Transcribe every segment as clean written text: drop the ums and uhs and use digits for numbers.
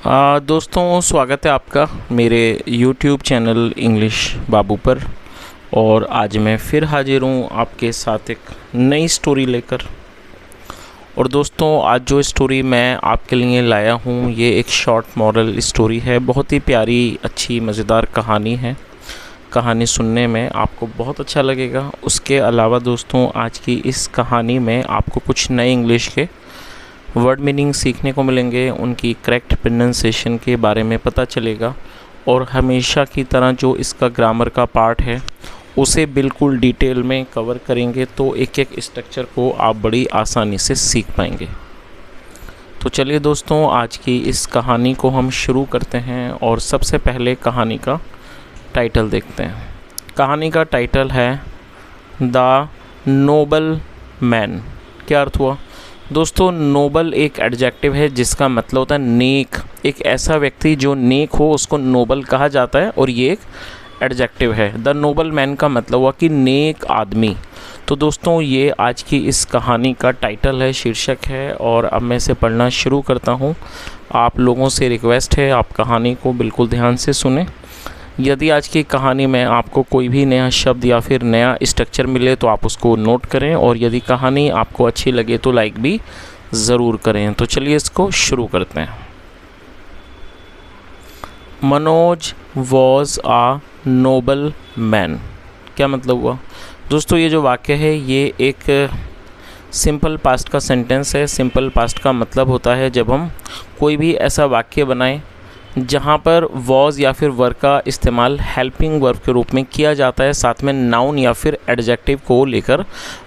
दोस्तों, स्वागत है आपका मेरे YouTube चैनल इंग्लिश बाबू पर। और आज मैं फिर हाजिर हूँ आपके साथ एक नई स्टोरी लेकर। और दोस्तों, आज जो स्टोरी मैं आपके लिए लाया हूँ ये एक शॉर्ट मॉरल स्टोरी है। बहुत ही प्यारी, अच्छी, मज़ेदार कहानी है। कहानी सुनने में आपको बहुत अच्छा लगेगा। उसके अलावा दोस्तों, आज की इस कहानी में आपको कुछ नए इंग्लिश के वर्ड मीनिंग सीखने को मिलेंगे, उनकी करेक्ट प्रोनाउंसिएशन के बारे में पता चलेगा। और हमेशा की तरह जो इसका ग्रामर का पार्ट है उसे बिल्कुल डिटेल में कवर करेंगे, तो एक एक स्ट्रक्चर को आप बड़ी आसानी से सीख पाएंगे। तो चलिए दोस्तों, आज की इस कहानी को हम शुरू करते हैं। और सबसे पहले कहानी का टाइटल देखते हैं। कहानी का टाइटल है द नोबल मैन। क्या अर्थ हुआ दोस्तों? नोबल एक एडजेक्टिव है जिसका मतलब होता है नेक। एक ऐसा व्यक्ति जो नेक हो उसको नोबल कहा जाता है, और ये एक एडजेक्टिव है। द नोबल मैन का मतलब हुआ कि नेक आदमी। तो दोस्तों, ये आज की इस कहानी का टाइटल है, शीर्षक है। और अब मैं इसे पढ़ना शुरू करता हूँ। आप लोगों से रिक्वेस्ट है, आप कहानी को बिल्कुल ध्यान से सुने। यदि आज की कहानी में आपको कोई भी नया शब्द या फिर नया स्ट्रक्चर मिले तो आप उसको नोट करें, और यदि कहानी आपको अच्छी लगे तो लाइक भी ज़रूर करें। तो चलिए इसको शुरू करते हैं। Manoj was a noble man. क्या मतलब हुआ दोस्तों? ये जो वाक्य है ये एक सिंपल पास्ट का सेंटेंस है। सिंपल पास्ट का मतलब होता है जब हम कोई भी ऐसा वाक्य बनाएं जहाँ पर वॉज या फिर वर्ब का इस्तेमाल हेल्पिंग वर्ब के रूप में किया जाता है, साथ में नाउन या फिर एडजेक्टिव को लेकर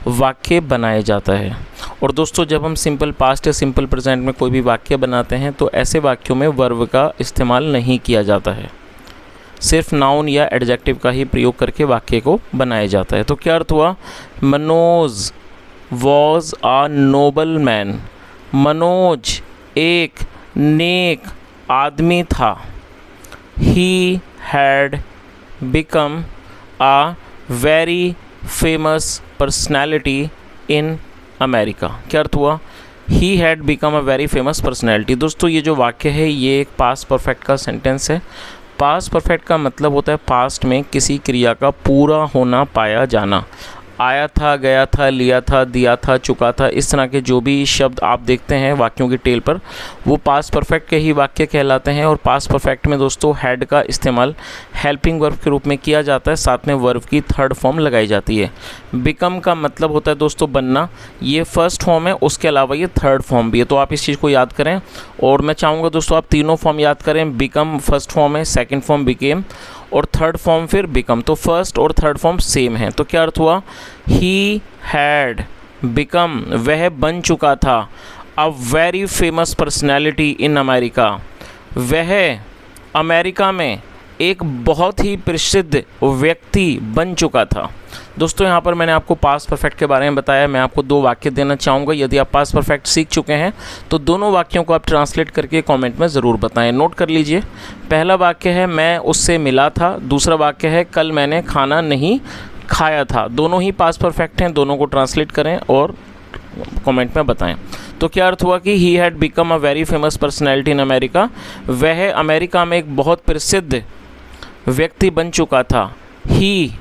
वाक्य बनाया जाता है। और दोस्तों, जब हम सिंपल पास्ट या सिंपल प्रेजेंट में कोई भी वाक्य बनाते हैं तो ऐसे वाक्यों में वर्ब का इस्तेमाल नहीं किया जाता है, सिर्फ नाउन या एडजेक्टिव का ही प्रयोग करके वाक्य को बनाया जाता है। तो क्या अर्थ हुआ? Manoj was a noble man. Manoj एक नेक आदमी था। He had become a very famous personality in America. क्या अर्थ हुआ? He had become a very famous personality. दोस्तों, ये जो वाक्य है ये एक पास्ट परफेक्ट का सेंटेंस है। पास्ट परफेक्ट का मतलब होता है पास्ट में किसी क्रिया का पूरा होना, पाया जाना। आया था, गया था, लिया था, दिया था, चुका था, इस तरह के जो भी शब्द आप देखते हैं वाक्यों की टेल पर, वो पास्ट परफेक्ट के ही वाक्य कहलाते हैं। और पास्ट परफेक्ट में दोस्तों हैड का इस्तेमाल हेल्पिंग वर्ब के रूप में किया जाता है, साथ में वर्ब की थर्ड फॉर्म लगाई जाती है। बिकम का मतलब होता है दोस्तों बनना। ये फर्स्ट फॉर्म है, उसके अलावा ये थर्ड फॉर्म भी है, तो आप इस चीज़ को याद करें। और मैं चाहूँगा दोस्तों आप तीनों फॉर्म याद करें। बिकम फर्स्ट फॉर्म है, सेकेंड फॉर्म बिकेम, और थर्ड फॉर्म फिर बिकम। तो फर्स्ट और थर्ड फॉर्म सेम है। तो क्या अर्थ हुआ? ही हैड बिकम, वह बन चुका था, अ very famous personality in America, वह अमेरिका में एक बहुत ही प्रसिद्ध व्यक्ति बन चुका था। दोस्तों, यहाँ पर मैंने आपको पास्ट परफेक्ट के बारे में बताया। मैं आपको दो वाक्य देना चाहूँगा। यदि आप पास्ट परफेक्ट सीख चुके हैं तो दोनों वाक्यों को आप ट्रांसलेट करके कमेंट में ज़रूर बताएं। नोट कर लीजिए। पहला वाक्य है मैं उससे मिला था। दूसरा वाक्य है कल मैंने खाना नहीं खाया था। दोनों ही पास्ट परफेक्ट हैं। दोनों को ट्रांसलेट करें और कमेंट में बताएं। तो क्या अर्थ हुआ कि he had become a very famous personality in America, वह अमेरिका में एक बहुत प्रसिद्ध व्यक्ति बन चुका था। He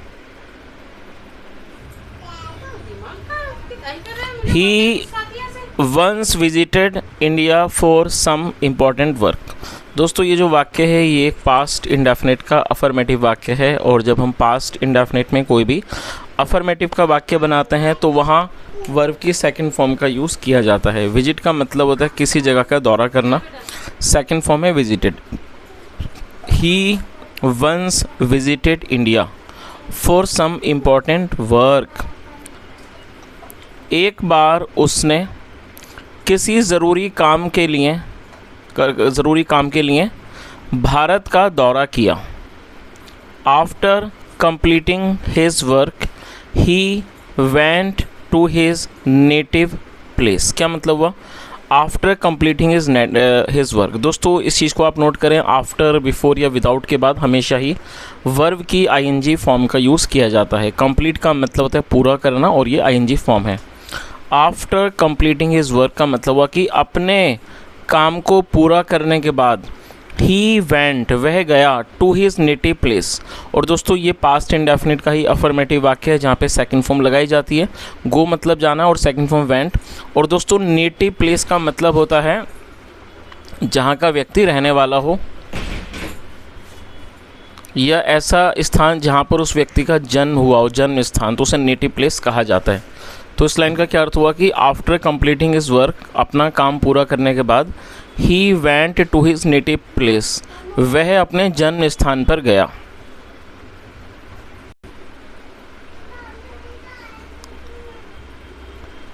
once visited India for some important work. दोस्तों, ये जो वाक्य है ये एक पास्ट इंडेफिनिट का अफर्मेटिव वाक्य है। और जब हम पास्ट इंडेफिनिट में कोई भी अफर्मेटिव का वाक्य बनाते हैं तो वहाँ वर्ब की सेकंड फॉर्म का यूज़ किया जाता है। विजिट का मतलब होता है किसी जगह का दौरा करना, सेकंड फॉर्म है visited. He once visited India for some important work. एक बार उसने किसी ज़रूरी काम के लिए भारत का दौरा किया। After completing his work he went to his native place. क्या मतलब हुआ? After completing his work. दोस्तों, इस चीज़ को आप नोट करें। आफ्टर, बिफोर या विदाउट के बाद हमेशा ही वर्ब की आईएनजी फॉर्म का यूज़ किया जाता है। कंप्लीट का मतलब होता है पूरा करना, और ये आईएनजी फॉर्म है। आफ्टर कंप्लीटिंग हिज वर्क का मतलब हुआ कि अपने काम को पूरा करने के बाद ही वेंट वह गया टू हिज नेटिव प्लेस। और दोस्तों ये पास्ट इंडेफिनिट का ही अफर्मेटिव वाक्य है जहाँ पे सेकंड फॉर्म लगाई जाती है। गो मतलब जाना और सेकंड फॉर्म वेंट। और दोस्तों नेटिव प्लेस का मतलब होता है जहाँ का व्यक्ति रहने वाला हो या ऐसा स्थान जहाँ पर उस व्यक्ति का जन्म हुआ हो, जन्म स्थान, तो उसे नेटिव प्लेस कहा जाता है। तो इस लाइन का क्या अर्थ हुआ कि आफ्टर कंप्लीटिंग हिज वर्क, अपना काम पूरा करने के बाद, he went to his native place, वह अपने जन्म स्थान पर गया।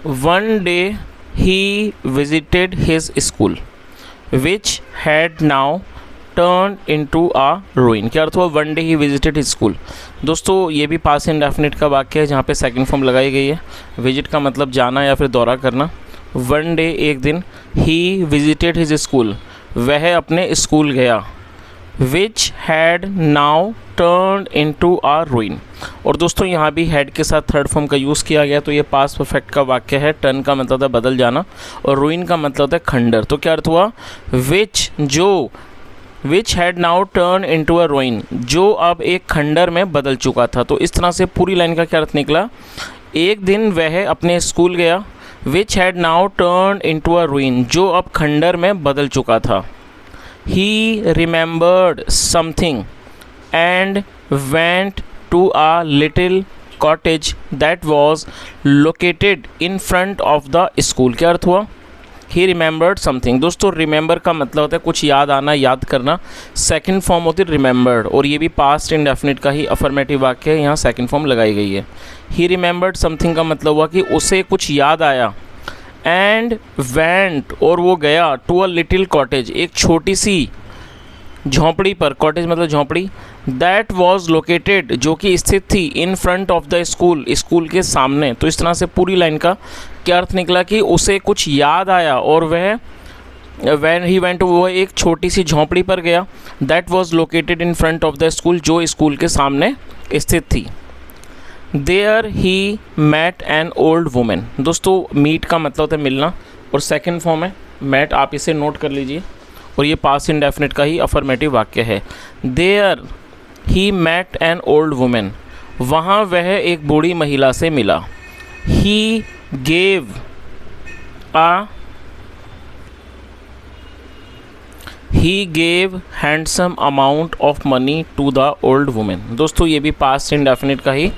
One day he visited his school which had now turn into a ruin. क्या अर्थ हुआ? One day he visited his school. दोस्तों ये भी पास्ट इंडेफिनिट का वाक्य है जहाँ पे सेकंड फॉर्म लगाई गई है। विजिट का मतलब जाना या फिर दौरा करना। वन डे एक दिन, ही विजिटेड हिज स्कूल वह अपने स्कूल गया, which had now turn into a ruin. और दोस्तों यहाँ भी हैड के साथ थर्ड फॉर्म का यूज़ किया गया, तो ये पास्ट परफेक्ट का वाक्य है। टर्न का मतलब है बदल जाना और रूइन का मतलब होता है खंडर। तो क्या अर्थ हुआ? विच जो विच had now turn into a ruin, जो अब एक खंडर में बदल चुका था। तो इस तरह से पूरी लाइन का क्या अर्थ निकला? एक दिन वह अपने स्कूल गया, which had now turn into a ruin, जो अब खंडर में बदल चुका था। He remembered something and went to a little cottage that was located in front of the school. क्या अर्थ हुआ? He remembered something. दोस्तों रिमेंबर का मतलब होता है कुछ याद आना, याद करना। सेकंड फॉर्म होती है रिमेंबर्ड, और ये भी पास्ट इंडेफिनिट का ही अफर्मेटिव वाक्य है, यहाँ सेकंड फॉर्म लगाई गई है। ही रिमेंबर्ड समथिंग का मतलब हुआ कि उसे कुछ याद आया। एंड वेंट और वो गया टू अ लिटिल कॉटेज, एक छोटी सी झोंपड़ी पर। कॉटेज मतलब झोंपड़ी। दैट वॉज लोकेटेड जो कि स्थित थी इन front of the school, school के सामने। तो इस तरह से पूरी लाइन का क्या अर्थ निकला कि उसे कुछ याद आया और वह वैन ही वेंट वो एक छोटी सी झोंपड़ी पर गया। That was located in front of the school जो स्कूल के सामने स्थित थी। There he met an old women. दोस्तों मीट का मतलब होता है मिलना और सेकंड फॉर्म है मैट, आप इसे नोट कर लीजिए। और ये पास्ट इंडेफिनिट का ही अफर्मेटिव वाक्य है। There he met an old women, वहाँ वह एक बूढ़ी महिला से मिला। He gave handsome amount of money to the old women. दोस्तों ये भी पास्ट इंडेफिनिट का ही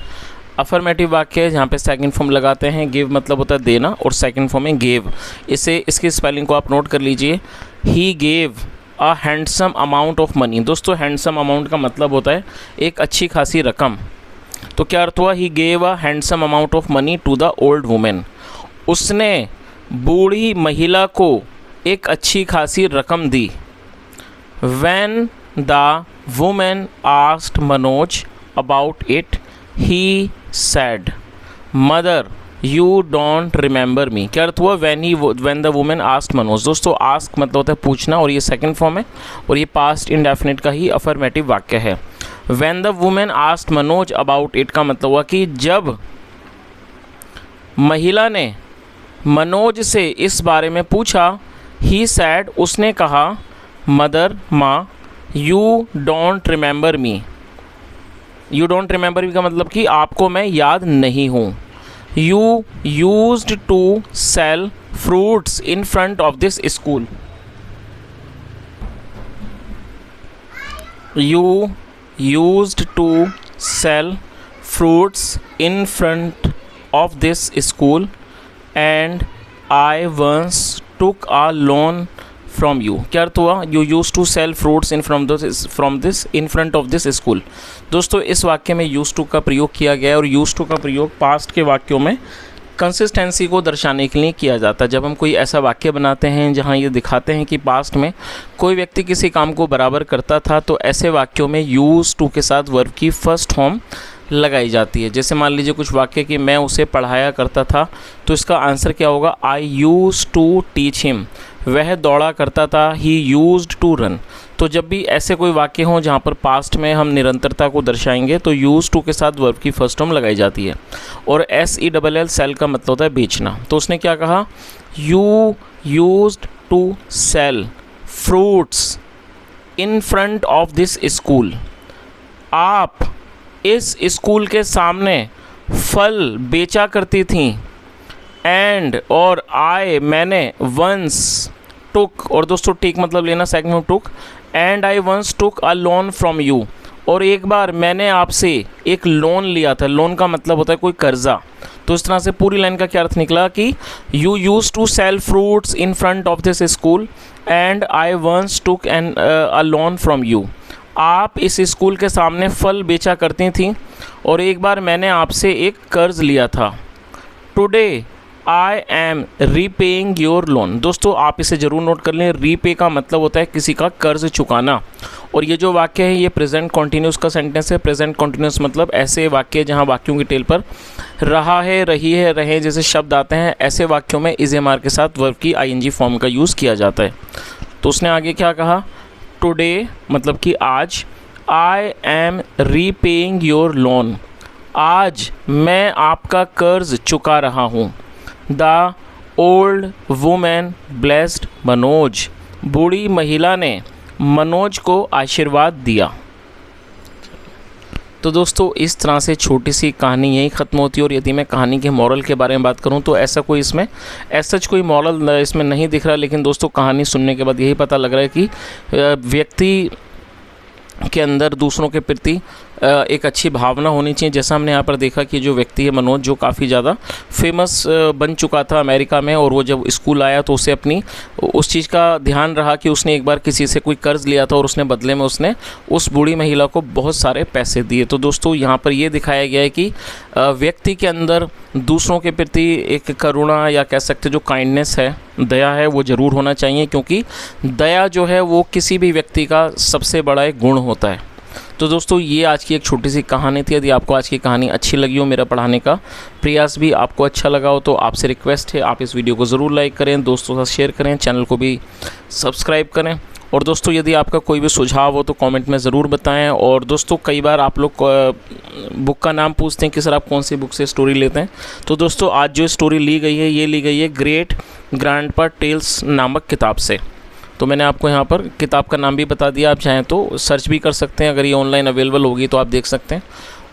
अफर्मेटिव वाक्य है जहाँ पे सेकंड फॉर्म लगाते हैं। गिव मतलब होता है देना और सेकंड फॉर्म है गेव। इसकी स्पेलिंग को आप नोट कर लीजिए। ही gave a handsome amount of money. दोस्तों हैंडसम अमाउंट का मतलब होता है एक अच्छी खासी रकम। तो क्या अर्थ हुआ? He gave a handsome amount of money to the old women, उसने बूढ़ी महिला को एक अच्छी खासी रकम दी। When the woman asked Manoj about it, he said, "Mother, you don't remember me." क्या अर्थ हुआ? when the woman asked Manoj। दोस्तों ask मतलब होता है पूछना और ये सेकंड फॉर्म है और ये पास्ट इंडेफिनिट का ही अफर्मेटिव वाक्य है। when the woman asked Manoj about it का मतलब हुआ कि जब महिला ने मनोज से इस बारे में पूछा, he said उसने कहा, मदर माँ, you don't remember me. You don't remember me का मतलब कि आपको मैं याद नहीं हूँ। You used to sell fruits in front of this school. You used to sell fruits in front of this school and I once took a loan from you. क्या अर्थ हुआ? You use to sell fruits in front of this school. दोस्तों इस वाक्य में use to का प्रयोग किया गया है और यूज टू का प्रयोग पास्ट के वाक्यों में कंसिस्टेंसी को दर्शाने के लिए किया जाता है। जब हम कोई ऐसा वाक्य बनाते हैं जहाँ ये दिखाते हैं कि पास्ट में कोई व्यक्ति किसी काम को बराबर करता था, तो ऐसे वाक्यों में यूज टू के साथ वर्ब की फर्स्ट फॉर्म लगाई जाती है। जैसे मान लीजिए कुछ वाक्य कि मैं उसे पढ़ाया करता था, तो इसका आंसर क्या होगा? आई यूज टू टीच हिम। वह दौड़ा करता था, ही यूज्ड टू रन। तो जब भी ऐसे कोई वाक्य हों जहाँ पर पास्ट में हम निरंतरता को दर्शाएंगे तो यूज टू के साथ वर्ब की फर्स्ट फॉर्म लगाई जाती है। और SELL सेल का मतलब होता है बेचना। तो उसने क्या कहा? You used to sell fruits in front of this school, आप इस स्कूल के सामने फल बेचा करती थी। एंड और आई मैंने वंस टुक, और दोस्तों टेक मतलब लेना, सेकंड में took, and I once took a loan from you, और एक बार मैंने आपसे एक लोन लिया था। लोन का मतलब होता है कोई कर्जा। तो इस तरह से पूरी लाइन का क्या अर्थ निकला कि you use to sell fruits in front of this school and I once took an a loan from you. आप इस स्कूल के सामने फल बेचा करती थी और एक बार मैंने आपसे एक कर्ज लिया था। Today I am repaying your loan. दोस्तों आप इसे ज़रूर नोट कर लें, रीपे का मतलब होता है किसी का कर्ज चुकाना। और ये जो वाक्य है ये प्रेजेंट कॉन्टिन्यूस का सेंटेंस है। प्रेजेंट कॉन्टिन्यूस मतलब ऐसे वाक्य जहाँ वाक्यों की टेल पर रहा है, रही है, रहे जैसे शब्द आते हैं, ऐसे वाक्यों में इज एम आर के साथ वर्ब की आईएनजी फॉर्म का यूज़ किया जाता है। तो उसने आगे क्या कहा, टुडे मतलब कि आज, I am repaying your loan, आज मैं आपका कर्ज चुका रहा हूँ। The old women blessed Manoj, बूढ़ी महिला ने मनोज को आशीर्वाद दिया। तो दोस्तों इस तरह से छोटी सी कहानी यहीं ख़त्म होती है। और यदि मैं कहानी के मॉरल के बारे में बात करूं तो ऐसा कोई इसमें कोई मॉरल इसमें नहीं दिख रहा, लेकिन दोस्तों कहानी सुनने के बाद यही पता लग रहा है कि व्यक्ति के अंदर दूसरों के प्रति एक अच्छी भावना होनी चाहिए। जैसा हमने यहाँ पर देखा कि जो व्यक्ति है मनोज, जो काफ़ी ज़्यादा फेमस बन चुका था अमेरिका में, और वो जब स्कूल आया तो उसे अपनी उस चीज़ का ध्यान रहा कि उसने एक बार किसी से कोई कर्ज़ लिया था और उसने बदले में उसने उस बूढ़ी महिला को बहुत सारे पैसे दिए। तो दोस्तों यहाँ पर ये दिखाया गया है कि व्यक्ति के अंदर दूसरों के प्रति एक करुणा या कह सकते जो काइंडनेस है, दया है, वो ज़रूर होना चाहिए, क्योंकि दया जो है वो किसी भी व्यक्ति का सबसे बड़ा एक गुण होता है। तो दोस्तों ये आज की एक छोटी सी कहानी थी। यदि आपको आज की कहानी अच्छी लगी हो, मेरा पढ़ाने का प्रयास भी आपको अच्छा लगा हो, तो आपसे रिक्वेस्ट है आप इस वीडियो को ज़रूर लाइक करें, दोस्तों के साथ शेयर करें, चैनल को भी सब्सक्राइब करें। और दोस्तों यदि आपका कोई भी सुझाव हो तो कमेंट में ज़रूर बताएं। और दोस्तों कई बार आप लोग बुक का नाम पूछते हैं कि सर आप कौन सी बुक से स्टोरी लेते हैं। तो दोस्तों आज जो स्टोरी ली गई है ये ली गई है ग्रेट ग्रैंडपा टेल्स नामक किताब से। तो मैंने आपको यहाँ पर किताब का नाम भी बता दिया, आप चाहें तो सर्च भी कर सकते हैं, अगर ये ऑनलाइन अवेलेबल होगी तो आप देख सकते हैं।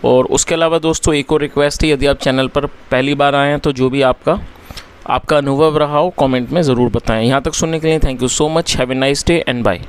और उसके अलावा दोस्तों एक और रिक्वेस्ट है, यदि आप चैनल पर पहली बार आए हैं तो जो भी आपका अनुभव रहा हो कमेंट में ज़रूर बताएं। यहाँ तक सुनने के लिए thank you so much. Have a nice day and bye.